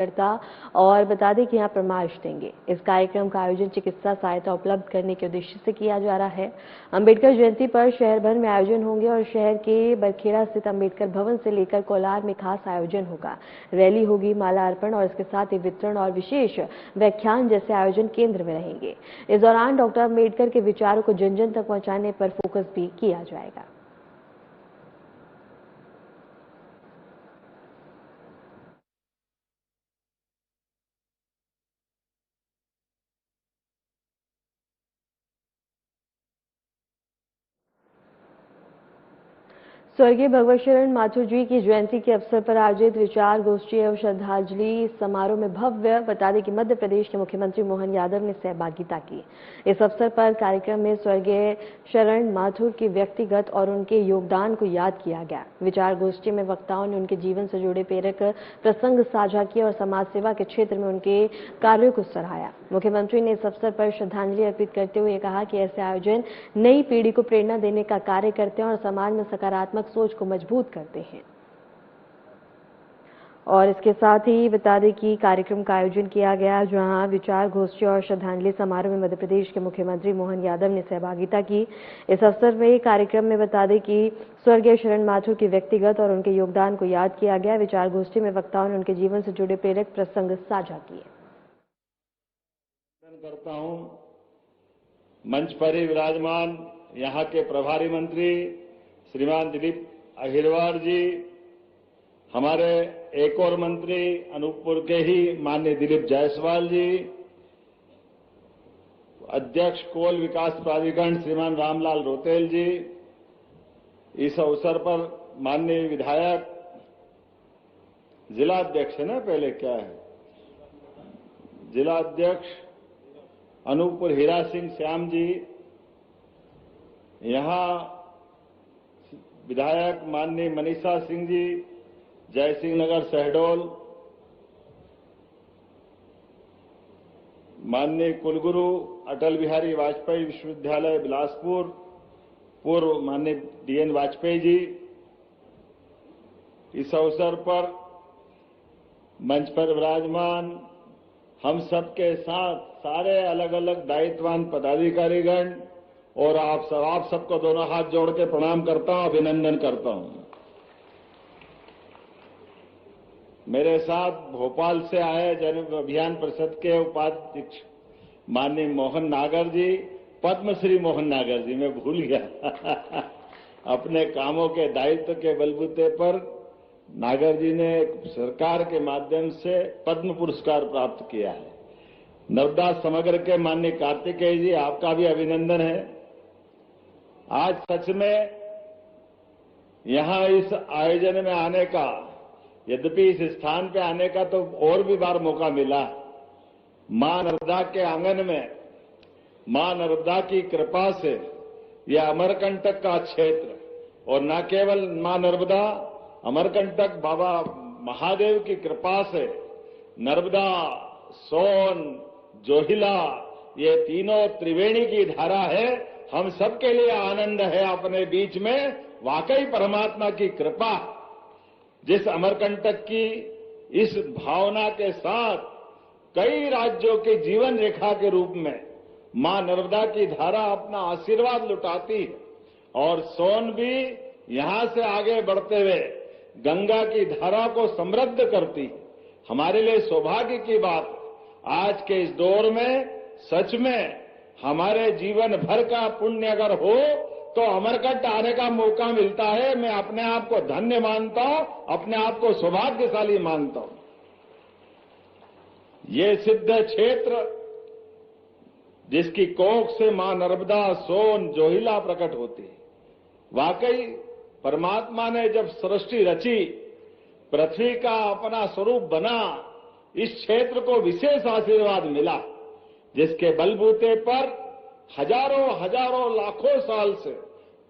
करता और बता दें कि यहाँ परामर्श देंगे। इस कार्यक्रम का आयोजन चिकित्सा सहायता उपलब्ध करने के उद्देश्य से किया जा रहा है। अंबेडकर जयंती पर शहर भर में आयोजन होंगे और शहर के बरखेड़ा स्थित अंबेडकर भवन से लेकर कोलार में खास आयोजन होगा। रैली होगी, माला अर्पण और इसके साथ ही वितरण और विशेष व्याख्यान जैसे आयोजन केंद्र में रहेंगे। इस दौरान डॉक्टर अंबेडकर के विचारों को जन जन तक पहुंचाने पर फोकस भी किया जाएगा। स्वर्गीय भगवत शरण माथुर जी की जयंती के अवसर पर आयोजित विचार गोष्ठी एवं श्रद्धांजलि समारोह में भव्य बता दें कि मध्य प्रदेश के मुख्यमंत्री मोहन यादव ने सहभागिता की। इस अवसर पर कार्यक्रम में स्वर्गीय शरण माथुर के व्यक्तिगत और उनके योगदान को याद किया गया। विचार गोष्ठी में वक्ताओं ने उनके जीवन से जुड़े प्रेरक प्रसंग साझा किए और समाज सेवा के क्षेत्र में उनके कार्यों को सराहा। मुख्यमंत्री ने इस अवसर पर श्रद्धांजलि अर्पित करते हुए कहा कि ऐसे आयोजन नई पीढ़ी को प्रेरणा देने का कार्य करते हैं और समाज में सकारात्मक सोच को मजबूत करते हैं। और इसके साथ ही बता दें कि कार्यक्रम का आयोजन किया गया, जहां विचार गोष्ठी और श्रद्धांजलि समारोह में मध्य प्रदेश के मुख्यमंत्री मोहन यादव ने सहभागिता की। इस अवसर में कार्यक्रम में बता दें कि स्वर्गीय शरण माथुर के व्यक्तिगत और उनके योगदान को याद किया गया। विचार गोष्ठी में वक्ताओं ने उनके जीवन से जुड़े प्रेरक प्रसंग साझा किए। करता हूं मंच पर ही विराजमान यहां के प्रभारी मंत्री श्रीमान दिलीप अहिरवार जी, हमारे एक और मंत्री अनूपपुर के ही माननीय दिलीप जायसवाल जी, अध्यक्ष कोल विकास प्राधिकरण श्रीमान रामलाल रोतेल जी, इस अवसर पर माननीय विधायक जिलाध्यक्ष है ना, पहले क्या है, जिलाध्यक्ष अनूपपुर हीरा सिंह श्याम जी, यहां विधायक माननीय मनीषा सिंह जी, जयसिंह नगर शहडोल, माननीय कुलगुरु अटल बिहारी वाजपेयी विश्वविद्यालय बिलासपुर, पूर्व माननीय डीएन वाजपेयी जी, इस अवसर पर मंच पर विराजमान हम सबके साथ सारे अलग अलग दायित्ववान पदाधिकारीगण और आप सबको दोनों हाथ जोड़ के प्रणाम करता हूं, अभिनंदन करता हूं। मेरे साथ भोपाल से आए जन अभियान परिषद के उपाध्यक्ष माननीय मोहन नागर जी, पद्मश्री मोहन नागर जी, मैं भूल गया अपने कामों के दायित्व के बलबूते पर नागर जी ने सरकार के माध्यम से पद्म पुरस्कार प्राप्त किया है। नर्मदा समग्र के माननीय कार्तिकेय जी, आपका भी अभिनंदन है। आज सच में यहां इस आयोजन में आने का, यद्यपि इस स्थान पे आने का तो और भी बार मौका मिला, मां नर्मदा के आंगन में मां नर्मदा की कृपा से यह अमरकंटक का क्षेत्र, और न केवल मां नर्मदा, अमरकंटक बाबा महादेव की कृपा से नर्मदा, सोन, जोहिला, ये तीनों त्रिवेणी की धारा है। हम सबके लिए आनंद है अपने बीच में, वाकई परमात्मा की कृपा। जिस अमरकंटक की इस भावना के साथ कई राज्यों के जीवन रेखा के रूप में मां नर्मदा की धारा अपना आशीर्वाद लुटाती है, और सोन भी यहां से आगे बढ़ते हुए गंगा की धारा को समृद्ध करती है। हमारे लिए सौभाग्य की बात, आज के इस दौर में सच में हमारे जीवन भर का पुण्य अगर हो तो अमरकंटक आने का मौका मिलता है। मैं अपने आप को धन्य मानता हूं, अपने आप को सौभाग्यशाली मानता हूं। ये सिद्ध क्षेत्र जिसकी कोख से मां नर्मदा, सोन, जोहिला प्रकट होती है। वाकई परमात्मा ने जब सृष्टि रची, पृथ्वी का अपना स्वरूप बना, इस क्षेत्र को विशेष आशीर्वाद मिला, जिसके बलबूते पर हजारों हजारों लाखों साल से,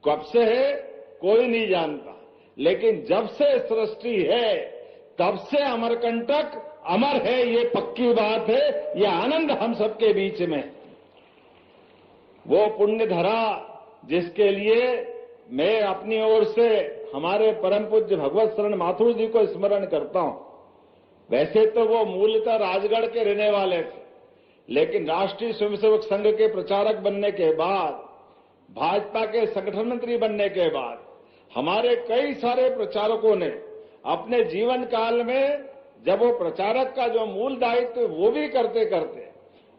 कब से है कोई नहीं जानता, लेकिन जब से सृष्टि है तब से अमरकंटक अमर है, ये पक्की बात है। ये आनंद हम सबके बीच में, वो पुण्य धरा जिसके लिए मैं अपनी ओर से हमारे परम पूज्य भगवत शरण माथुर जी को स्मरण करता हूं। वैसे तो वो मूलतः राजगढ़ के रहने वाले थे, लेकिन राष्ट्रीय स्वयंसेवक संघ के प्रचारक बनने के बाद, भाजपा के संगठन मंत्री बनने के बाद हमारे कई सारे प्रचारकों ने अपने जीवन काल में, जब वो प्रचारक का जो मूल दायित्व वो भी करते करते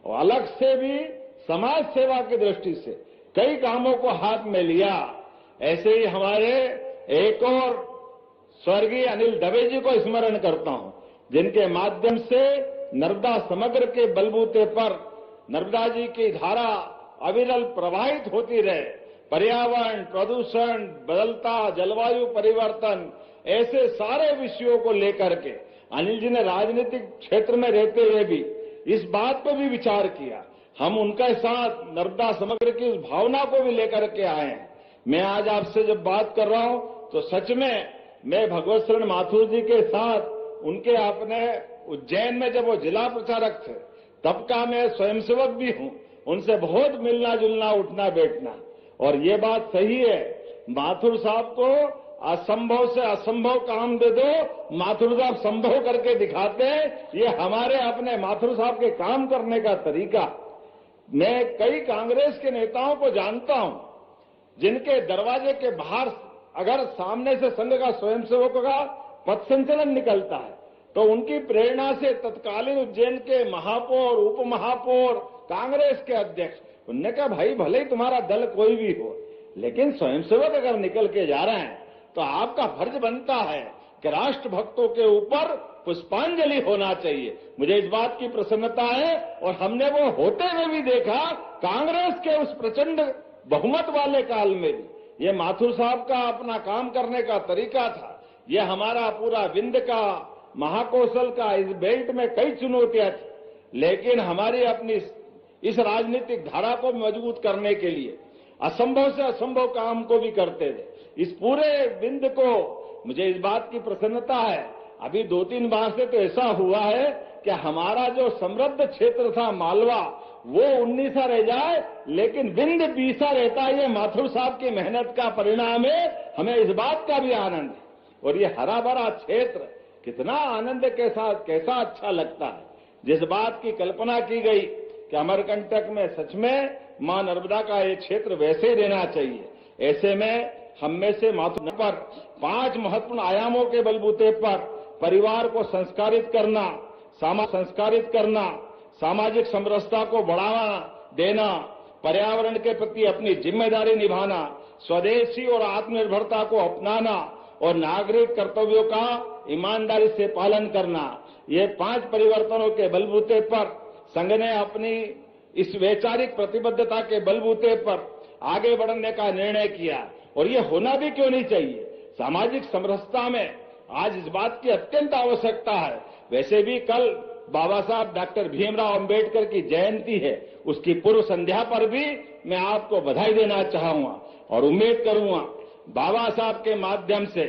और अलग से भी समाज सेवा की दृष्टि से कई कामों को हाथ में लिया। ऐसे ही हमारे एक और स्वर्गीय अनिल दवे जी को स्मरण करता हूं, जिनके माध्यम से नर्मदा समग्र के बलबूते पर नर्मदा जी की धारा अविरल प्रवाहित होती रहे। पर्यावरण, प्रदूषण, बदलता जलवायु परिवर्तन, ऐसे सारे विषयों को लेकर के अनिल जी ने राजनीतिक क्षेत्र में रहते हुए भी इस बात पर भी विचार किया। हम उनके साथ नर्मदा समग्र की उस भावना को भी लेकर के आए हैं। मैं आज आपसे जब बात कर रहा हूं तो सच में मैं भगवत शरण माथुर जी के साथ उनके अपने उज्जैन में जब वो जिला प्रचारक थे तब का मैं स्वयंसेवक भी हूं, उनसे बहुत मिलना जुलना, उठना बैठना। और ये बात सही है, माथुर साहब को असंभव से असंभव काम दे दो, माथुर साहब संभव करके दिखाते हैं। ये हमारे अपने माथुर साहब के काम करने का तरीका। मैं कई कांग्रेस के नेताओं को जानता हूं जिनके दरवाजे के बाहर अगर सामने से संघ का स्वयंसेवकों का पथ संचलन निकलता है तो उनकी प्रेरणा से तत्कालीन उज्जैन के महापौर, उप महापौर, कांग्रेस के अध्यक्ष, उनने कहा भाई भले ही तुम्हारा दल कोई भी हो, लेकिन स्वयंसेवक अगर निकल के जा रहे हैं तो आपका फर्ज बनता है कि राष्ट्र भक्तों के ऊपर पुष्पांजलि होना चाहिए। मुझे इस बात की प्रसन्नता है और हमने वो होते हुए भी देखा कांग्रेस के उस प्रचंड बहुमत वाले काल में भी। ये माथुर साहब का अपना काम करने का तरीका था। ये हमारा पूरा विंध्य का, महाकौशल का, इस बेल्ट में कई चुनौतियां थी, लेकिन हमारी अपनी इस राजनीतिक धारा को मजबूत करने के लिए असंभव से असंभव काम को भी करते थे। इस पूरे विंध्य को मुझे इस बात की प्रसन्नता है, अभी 2-3 बार से तो ऐसा हुआ है कि हमारा जो समृद्ध क्षेत्र था मालवा, वो 19 रह जाए लेकिन विंध्य 20 रहता है। ये माथुर साहब की मेहनत का परिणाम है। हमें इस बात का भी आनंद है। और ये हरा भरा क्षेत्र कितना आनंद के साथ, कैसा अच्छा लगता है। जिस बात की कल्पना की गई कि अमरकंटक में सच में मां नर्मदा का ये क्षेत्र वैसे ही रहना चाहिए, ऐसे में हम में से माथुर पर 5 महत्वपूर्ण आयामों के बलबूते पर परिवार को संस्कारित करना, संस्कारित करना, सामाजिक समरसता को बढ़ावा देना, पर्यावरण के प्रति अपनी जिम्मेदारी निभाना, स्वदेशी और आत्मनिर्भरता को अपनाना और नागरिक कर्तव्यों का ईमानदारी से पालन करना, ये 5 परिवर्तनों के बलबूते पर संघ ने अपनी इस वैचारिक प्रतिबद्धता के बलबूते पर आगे बढ़ने का निर्णय किया। और ये होना भी क्यों नहीं चाहिए। सामाजिक समरसता में आज इस बात की अत्यंत आवश्यकता है। वैसे भी कल बाबा साहब डॉक्टर भीमराव अंबेडकर की जयंती है, उसकी पूर्व संध्या पर भी मैं आपको बधाई देना चाहूंगा और उम्मीद करूंगा बाबा साहब के माध्यम से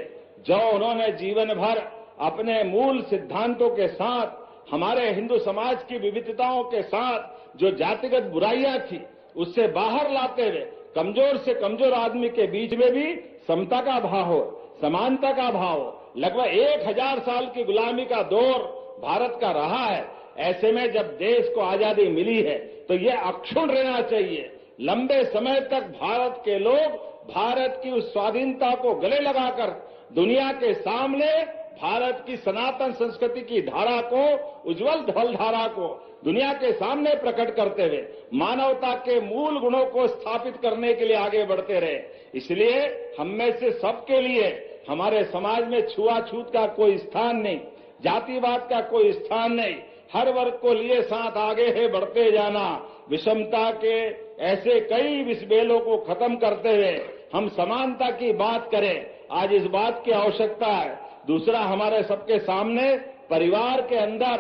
जो उन्होंने जीवन भर अपने मूल सिद्धांतों के साथ, हमारे हिंदू समाज की विविधताओं के साथ जो जातिगत बुराइयां थी उससे बाहर लाते हुए कमजोर से कमजोर आदमी के बीच में भी समता का भाव हो, समानता का भाव हो। लगभग 1000 साल की गुलामी का दौर भारत का रहा है। ऐसे में जब देश को आजादी मिली है तो ये अक्षुण्ण रहना चाहिए। लंबे समय तक भारत के लोग भारत की उस स्वाधीनता को गले लगाकर दुनिया के सामने भारत की सनातन संस्कृति की धारा को, उज्जवल ढल धारा को दुनिया के सामने प्रकट करते हुए मानवता के मूल गुणों को स्थापित करने के लिए आगे बढ़ते रहे। इसलिए हम में से सबके लिए हमारे समाज में छुआछूत का कोई स्थान नहीं, जातिवाद का कोई स्थान नहीं। हर वर्ग को लिए साथ आगे है बढ़ते जाना। विषमता के ऐसे कई विषबेलों को खत्म करते हुए हम समानता की बात करें, आज इस बात की आवश्यकता है। दूसरा, हमारे सबके सामने परिवार के अंदर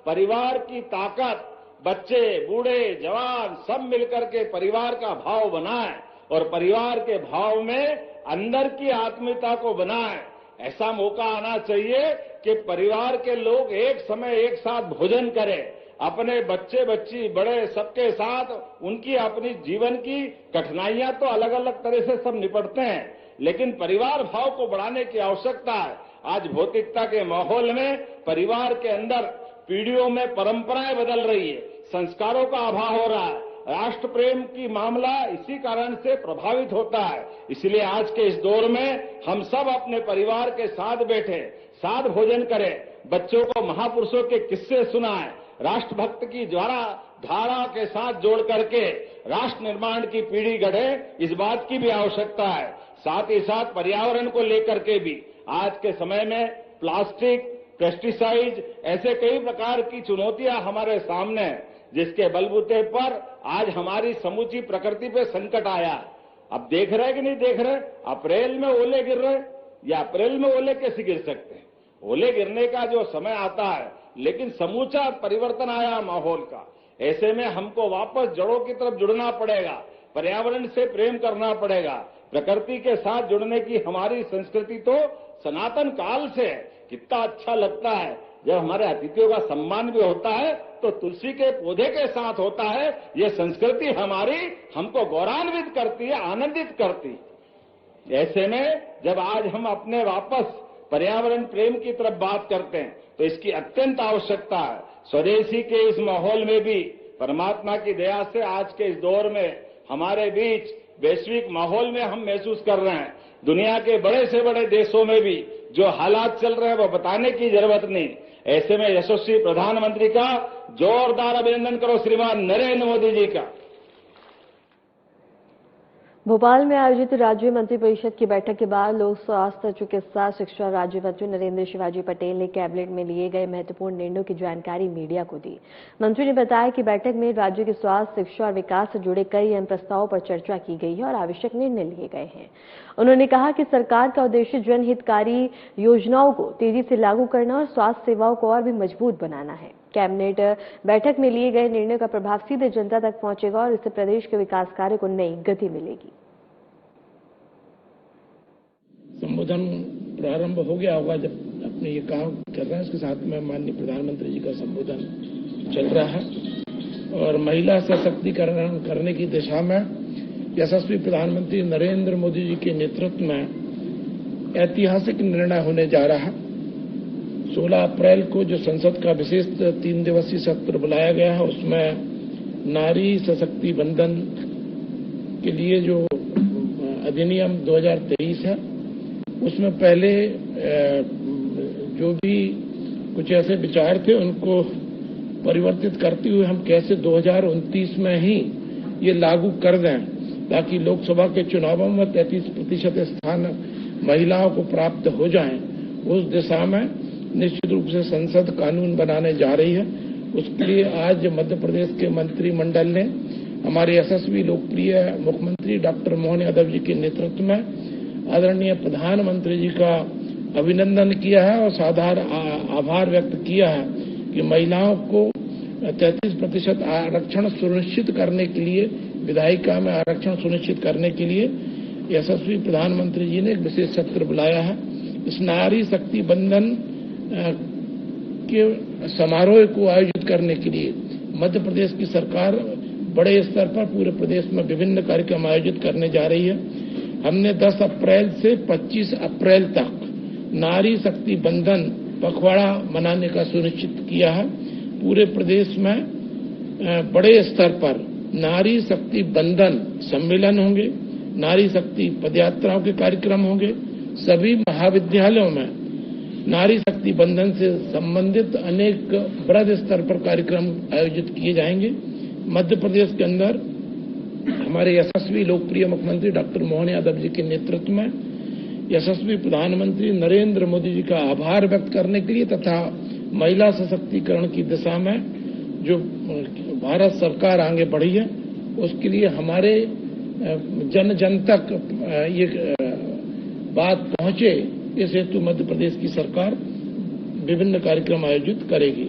परिवार की ताकत, बच्चे, बूढ़े, जवान सब मिलकर के परिवार का भाव बनाएं और परिवार के भाव में अंदर की आत्मीयता को बनाएं। ऐसा मौका आना चाहिए कि परिवार के लोग एक समय एक साथ भोजन करें, अपने बच्चे बच्ची बड़े सबके साथ। उनकी अपनी जीवन की कठिनाइयां तो अलग अलग तरह से सब निपटते हैं, लेकिन परिवार भाव को बढ़ाने की आवश्यकता है। आज भौतिकता के माहौल में परिवार के अंदर पीढ़ियों में परंपराएं बदल रही है, संस्कारों का अभाव हो रहा है, राष्ट्र प्रेम की मामला इसी कारण से प्रभावित होता है। इसलिए आज के इस दौर में हम सब अपने परिवार के साथ बैठे, साथ भोजन करें, बच्चों को महापुरुषों के किस्से सुनाएं, राष्ट्रभक्त की धारा के साथ जोड़ करके राष्ट्र निर्माण की पीढ़ी गढ़े, इस बात की भी आवश्यकता है। साथ ही साथ पर्यावरण को लेकर के भी आज के समय में प्लास्टिक, पेस्टिसाइड, ऐसे कई प्रकार की चुनौतियां हमारे सामने हैं, जिसके बलबूते पर आज हमारी समूची प्रकृति पे संकट आया। अब देख रहे कि नहीं देख रहे, अप्रैल में ओले गिर रहे, या अप्रैल में ओले कैसे गिर सकते हैं? ओले गिरने का जो समय आता है, लेकिन समूचा परिवर्तन आया माहौल का। ऐसे में हमको वापस जड़ों की तरफ जुड़ना पड़ेगा, पर्यावरण से प्रेम करना पड़ेगा। प्रकृति के साथ जुड़ने की हमारी संस्कृति तो सनातन काल से है। कितना अच्छा लगता है जब हमारे अतिथियों का सम्मान भी होता है तो तुलसी के पौधे के साथ होता है। ये संस्कृति हमारी हमको गौरवान्वित करती है, आनंदित करती है। ऐसे में जब आज हम अपने वापस पर्यावरण प्रेम की तरफ बात करते हैं तो इसकी अत्यंत आवश्यकता है। स्वदेशी के इस माहौल में भी परमात्मा की दया से आज के इस दौर में हमारे बीच वैश्विक माहौल में हम महसूस कर रहे हैं, दुनिया के बड़े से बड़े देशों में भी जो हालात चल रहे हैं वो बताने की जरूरत नहीं। ऐसे में यशस्वी प्रधानमंत्री का जोरदार अभिनंदन करो, श्रीमान नरेंद्र मोदी जी का। भोपाल में आयोजित राज्य मंत्रिपरिषद की बैठक के बाद लोक स्वास्थ्य, चिकित्सा, शिक्षा राज्य मंत्री नरेंद्र शिवाजी पटेल ने कैबिनेट में लिए गए महत्वपूर्ण निर्णयों की जानकारी मीडिया को दी। मंत्री ने बताया कि बैठक में राज्य के स्वास्थ्य, शिक्षा और विकास से जुड़े कई अहम प्रस्तावों पर चर्चा की गई है और आवश्यक निर्णय लिए गए हैं। उन्होंने कहा कि सरकार का उद्देश्य जनहितकारी योजनाओं को तेजी से लागू करना और स्वास्थ्य सेवाओं को और भी मजबूत बनाना है। कैबिनेट बैठक में लिए गए निर्णयों का प्रभाव सीधे जनता तक पहुंचेगा और इससे प्रदेश के विकास कार्य को नई गति मिलेगी। संबोधन प्रारंभ हो गया होगा जब अपने ये काम कर रहे हैं, इसके साथ में माननीय प्रधानमंत्री जी का संबोधन चल रहा है और महिला सशक्तिकरण करने की दिशा में यशस्वी प्रधानमंत्री नरेंद्र मोदी जी के नेतृत्व में ऐतिहासिक निर्णय होने जा रहा है। 16 अप्रैल को जो संसद का विशेष 3 दिवसीय सत्र बुलाया गया है, उसमें नारी सशक्ति बंधन के लिए जो अधिनियम 2023 है, उसमें पहले जो भी कुछ ऐसे विचार थे उनको परिवर्तित करते हुए हम कैसे 2029 में ही ये लागू कर दें ताकि लोकसभा के चुनावों में 33% स्थान महिलाओं को प्राप्त हो जाएं। उस दिशा में निश्चित रूप से संसद कानून बनाने जा रही है। उसके लिए आज मध्य प्रदेश के मंत्रिमंडल ने हमारे यशस्वी लोकप्रिय मुख्यमंत्री डॉक्टर मोहन यादव जी के नेतृत्व में आदरणीय प्रधानमंत्री जी का अभिनंदन किया है और साधार आभार व्यक्त किया है कि महिलाओं को 33% आरक्षण सुनिश्चित करने के लिए, विधायिका में आरक्षण सुनिश्चित करने के लिए यशस्वी प्रधानमंत्री जी ने एक विशेष सत्र बुलाया है। इस नारी शक्ति बंधन के समारोह को आयोजित करने के लिए मध्य प्रदेश की सरकार बड़े स्तर पर पूरे प्रदेश में विभिन्न कार्यक्रम आयोजित करने जा रही है। हमने 10 अप्रैल से 25 अप्रैल तक नारी शक्ति बंधन पखवाड़ा मनाने का सुनिश्चित किया है। पूरे प्रदेश में बड़े स्तर पर नारी शक्ति बंधन सम्मेलन होंगे, नारी शक्ति पदयात्राओं के कार्यक्रम होंगे। सभी महाविद्यालयों में नारी शक्ति बंधन से संबंधित अनेक बृहद स्तर पर कार्यक्रम आयोजित किए जाएंगे। मध्य प्रदेश के अंदर हमारे यशस्वी लोकप्रिय मुख्यमंत्री डॉक्टर मोहन यादव जी के नेतृत्व में यशस्वी प्रधानमंत्री नरेंद्र मोदी जी का आभार व्यक्त करने के लिए तथा महिला सशक्तिकरण की दिशा में जो भारत सरकार आगे बढ़ी है उसके लिए हमारे जन जन तक ये बात पहुंचे, इस हेतु मध्य प्रदेश की सरकार विभिन्न कार्यक्रम आयोजित करेगी।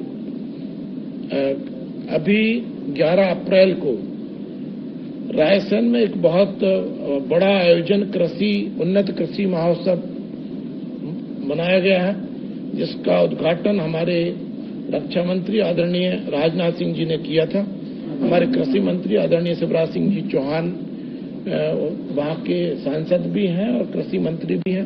अभी 11 अप्रैल को रायसेन में एक बहुत बड़ा आयोजन उन्नत कृषि महोत्सव मनाया गया है, जिसका उद्घाटन हमारे रक्षा मंत्री आदरणीय राजनाथ सिंह जी ने किया था। हमारे कृषि मंत्री आदरणीय शिवराज सिंह जी चौहान वहां के सांसद भी हैं और कृषि मंत्री भी हैं।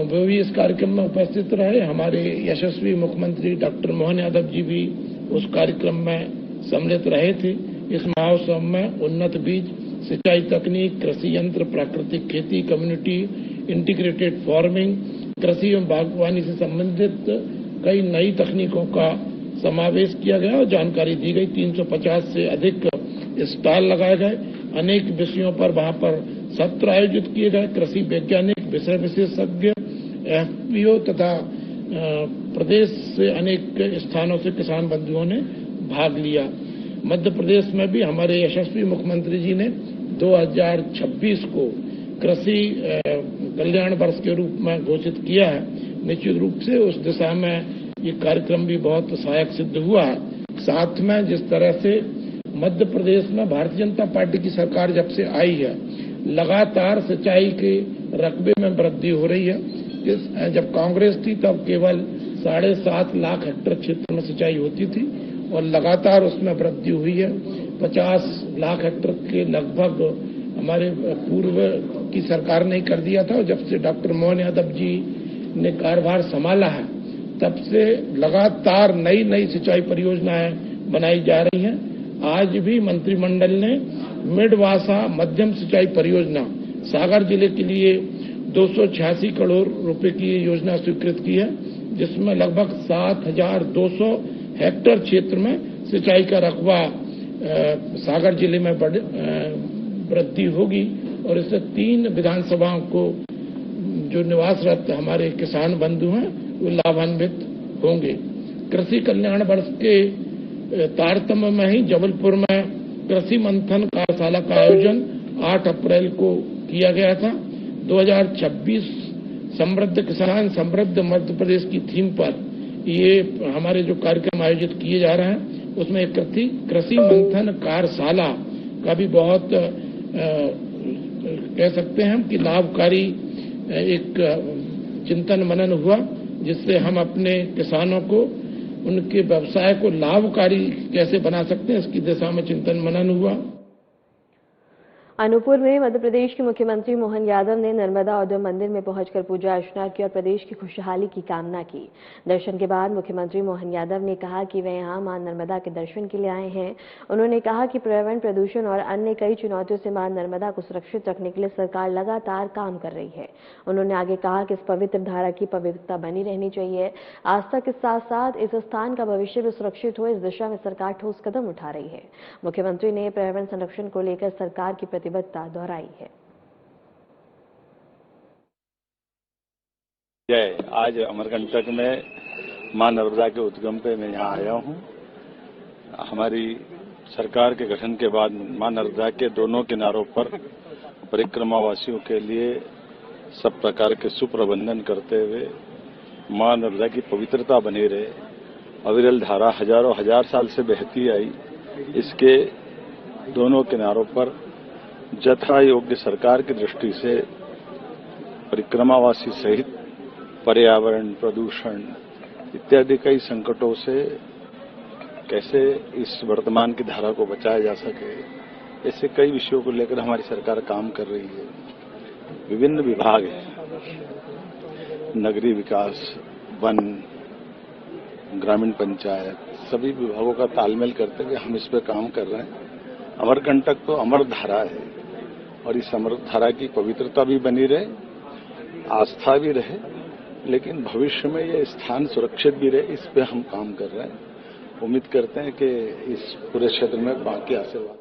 वो भी इस कार्यक्रम में उपस्थित रहे। हमारे यशस्वी मुख्यमंत्री डॉक्टर मोहन यादव जी भी उस कार्यक्रम में सम्मिलित रहे थे। इस महोत्सव में उन्नत बीज, सिंचाई तकनीक, कृषि यंत्र, प्राकृतिक खेती, कम्युनिटी इंटीग्रेटेड फार्मिंग, कृषि एवं बागवानी से संबंधित कई नई तकनीकों का समावेश किया गया और जानकारी दी गई। 350 से अधिक स्टॉल लगाए गए। अनेक विषयों पर वहां पर सत्र आयोजित किए गए। कृषि वैज्ञानिक, विषय विशेषज्ञ, एफपीओ तथा प्रदेश से अनेक स्थानों से किसान बंधुओं ने भाग लिया। मध्य प्रदेश में भी हमारे यशस्वी मुख्यमंत्री जी ने 2026 को कृषि कल्याण वर्ष के रूप में घोषित किया है। निश्चित रूप से उस दिशा में ये कार्यक्रम भी बहुत सहायक सिद्ध हुआ है। साथ में जिस तरह से मध्य प्रदेश में भारतीय जनता पार्टी की सरकार जब से आई है, लगातार सिंचाई के रकबे में वृद्धि हो रही है। जब कांग्रेस थी तब केवल 7.5 लाख हेक्टेयर क्षेत्र में सिंचाई होती थी और लगातार उसमें वृद्धि हुई है। 50 लाख हेक्टेयर के लगभग हमारे पूर्व की सरकार ने कर दिया था और जब से डॉक्टर मोहन यादव जी ने कार्यभार संभाला है तब से लगातार नई नई सिंचाई परियोजनाएं बनाई जा रही हैं। आज भी मंत्रिमंडल ने मिडवासा मध्यम सिंचाई परियोजना सागर जिले के लिए 286 करोड़ रुपए की योजना स्वीकृत की है, जिसमें लगभग 7,200 हेक्टेयर क्षेत्र में सिंचाई का रकबा सागर जिले में वृद्धि होगी और इससे 3 विधानसभाओं को जो निवासरत हमारे किसान बंधु हैं वो लाभान्वित होंगे। कृषि कल्याण वर्ष के तारतम्य में ही जबलपुर में कृषि मंथन कार्यशाला का आयोजन 8 अप्रैल को किया गया था। 2026 समृद्ध किसान समृद्ध मध्य प्रदेश की थीम पर ये हमारे जो कार्यक्रम आयोजित किए जा रहे हैं उसमें कृषि मंथन कार्यशाला का भी बहुत कह सकते हैं हम कि लाभकारी एक चिंतन मनन हुआ, जिससे हम अपने किसानों को उनके व्यवसाय को लाभकारी कैसे बना सकते हैं इसकी दिशा में चिंतन मनन हुआ। अनूपपुर में मध्य प्रदेश के मुख्यमंत्री मोहन यादव ने नर्मदा उद्यम मंदिर में पहुंचकर पूजा अर्चना की और प्रदेश की खुशहाली की कामना की। दर्शन के बाद मुख्यमंत्री मोहन यादव ने कहा कि वे यहां मां नर्मदा के दर्शन के लिए आए हैं। उन्होंने कहा कि पर्यावरण, प्रदूषण और अन्य कई चुनौतियों से मां नर्मदा को सुरक्षित रखने के लिए सरकार लगातार काम कर रही है। उन्होंने आगे कहा कि इस पवित्र धारा की पवित्रता बनी रहनी चाहिए। आस्था के साथ साथ इस स्थान का भविष्य भी सुरक्षित हो, इस दिशा में सरकार ठोस कदम उठा रही है। मुख्यमंत्री ने पर्यावरण संरक्षण को लेकर सरकार की प्रतिबद्धता दोहराई है। जय, आज अमरकंटक में मां नर्मदा के उद्गम पे मैं यहाँ आया हूँ। हमारी सरकार के गठन के बाद मां नर्मदा के दोनों किनारों पर परिक्रमावासियों के लिए सब प्रकार के सुप्रबंधन करते हुए मां नर्मदा की पवित्रता बनी रहे। अविरल धारा हजारों हजार साल से बहती आई। इसके दोनों किनारों पर जथा योग्य सरकार की दृष्टि से परिक्रमावासी सहित पर्यावरण, प्रदूषण इत्यादि कई संकटों से कैसे इस वर्तमान की धारा को बचाया जा सके, ऐसे कई विषयों को लेकर हमारी सरकार काम कर रही है। विभिन्न विभाग हैं, नगरीय विकास, वन, ग्रामीण पंचायत, सभी विभागों का तालमेल करते हुए हम इस पर काम कर रहे हैं। अमरकंटक तो अमर धारा है और इस अमर धारा की पवित्रता भी बनी रहे, आस्था भी रहे, लेकिन भविष्य में ये स्थान सुरक्षित भी रहे, इस पे हम काम कर रहे हैं। उम्मीद करते हैं कि इस पूरे क्षेत्र में बाकी आशीर्वाद।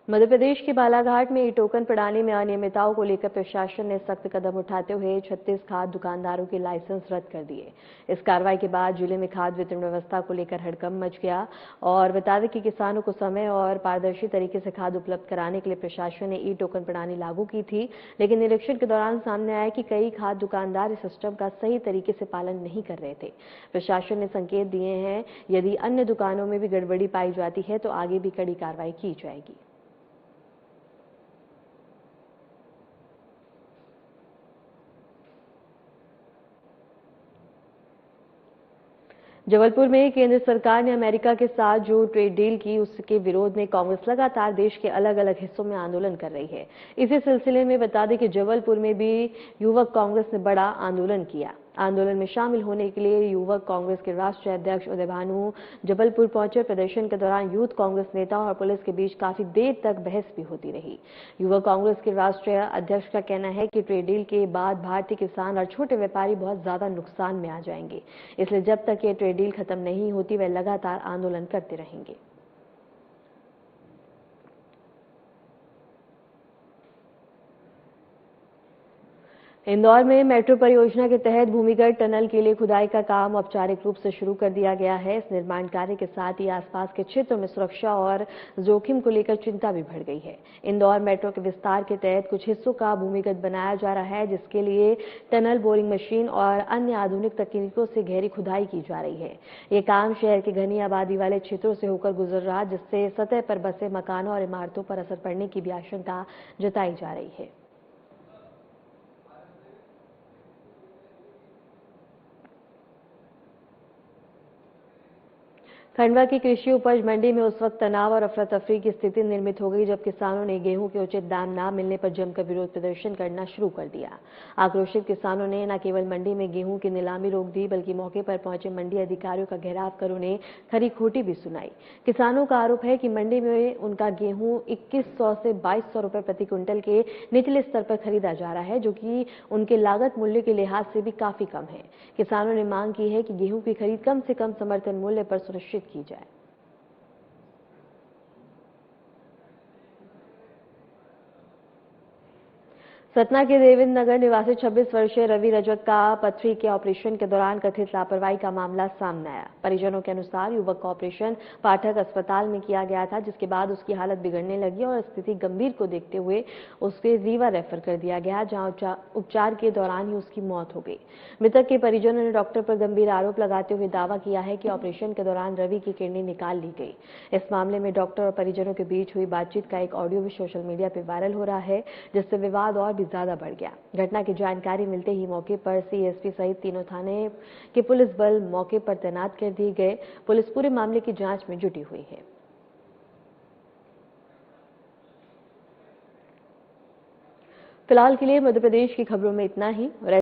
मध्य प्रदेश के बालाघाट में ई टोकन प्रणाली में अनियमितताओं को लेकर प्रशासन ने सख्त कदम उठाते हुए 36 खाद दुकानदारों के लाइसेंस रद्द कर दिए। इस कार्रवाई के बाद जिले में खाद वितरण व्यवस्था को लेकर हड़कंप मच गया और बता दें कि किसानों को समय और पारदर्शी तरीके से खाद उपलब्ध कराने के लिए प्रशासन ने ई टोकन प्रणाली लागू की थी, लेकिन निरीक्षण के दौरान सामने आया कि कई खाद दुकानदार इस सिस्टम का सही तरीके से पालन नहीं कर रहे थे। प्रशासन ने संकेत दिए हैं, यदि अन्य दुकानों में भी गड़बड़ी पाई जाती है तो आगे भी कड़ी कार्रवाई की जाएगी। जबलपुर में केंद्र सरकार ने अमेरिका के साथ जो ट्रेड डील की उसके विरोध में कांग्रेस लगातार देश के अलग अलग हिस्सों में आंदोलन कर रही है। इसी सिलसिले में बता दें कि जबलपुर में भी युवक कांग्रेस ने बड़ा आंदोलन किया। आंदोलन में शामिल होने के लिए युवक कांग्रेस के राष्ट्रीय अध्यक्ष उदय भानु जबलपुर पहुंचे। प्रदर्शन के दौरान यूथ कांग्रेस नेताओं और पुलिस के बीच काफी देर तक बहस भी होती रही। युवक कांग्रेस के राष्ट्रीय अध्यक्ष का कहना है कि ट्रेड डील के बाद भारतीय किसान और छोटे व्यापारी बहुत ज्यादा नुकसान में आ जाएंगे, इसलिए जब तक ये ट्रेड डील खत्म नहीं होती वे लगातार आंदोलन करते रहेंगे। इंदौर में मेट्रो परियोजना के तहत भूमिगत टनल के लिए खुदाई का काम औपचारिक रूप से शुरू कर दिया गया है। इस निर्माण कार्य के साथ ही आसपास के क्षेत्रों में सुरक्षा और जोखिम को लेकर चिंता भी बढ़ गई है। इंदौर मेट्रो के विस्तार के तहत कुछ हिस्सों का भूमिगत बनाया जा रहा है, जिसके लिए टनल, बोरिंग मशीन और अन्य आधुनिक तकनीकों से गहरी खुदाई की जा रही है। ये काम शहर के घनी आबादी वाले क्षेत्रों से होकर गुजर रहा, जिससे सतह पर बसे मकानों और इमारतों पर असर पड़ने की भी आशंका जताई जा रही है। खंडवा की कृषि उपज मंडी में उस वक्त तनाव और अफरा तफरी की स्थिति निर्मित हो गई जब किसानों ने गेहूं के उचित दाम न मिलने पर जमकर विरोध प्रदर्शन करना शुरू कर दिया। आक्रोशित किसानों ने न केवल मंडी में गेहूं की नीलामी रोक दी, बल्कि मौके पर पहुंचे मंडी अधिकारियों का घेराव कर उन्हें खरी खोटी भी सुनाई। किसानों का आरोप है कि मंडी में उनका गेहूं 2100 से 2200 रुपए प्रति क्विंटल के निचले स्तर पर खरीदा जा रहा है, जो कि उनके लागत मूल्य के लिहाज से भी काफी कम है। किसानों ने मांग की है कि गेहूं की खरीद कम से कम समर्थन मूल्य पर सुनिश्चित की जाए। सतना के देवेंद्र नगर निवासी 26 वर्षीय रवि रजक का पथरी के ऑपरेशन के दौरान कथित लापरवाही का मामला सामने आया। परिजनों के अनुसार युवक का ऑपरेशन पाठक अस्पताल में किया गया था, जिसके बाद उसकी हालत बिगड़ने लगी और स्थिति गंभीर को देखते हुए उसे रीवा रेफर कर दिया गया, जहां उपचार के दौरान ही उसकी मौत हो गई। मृतक के परिजनों ने डॉक्टर पर गंभीर आरोप लगाते हुए दावा किया है कि ऑपरेशन के दौरान रवि की किडनी निकाल ली गई। इस मामले में डॉक्टर और परिजनों के बीच हुई बातचीत का एक ऑडियो भी सोशल मीडिया पर वायरल हो रहा है, जिससे विवाद और ज्यादा बढ़ गया। घटना की जानकारी मिलते ही मौके पर सीएसपी सहित तीनों थाने के पुलिस बल मौके पर तैनात कर दिए गए। पुलिस पूरे मामले की जांच में जुटी हुई है। फिलहाल के लिए मध्य प्रदेश की खबरों में इतना ही।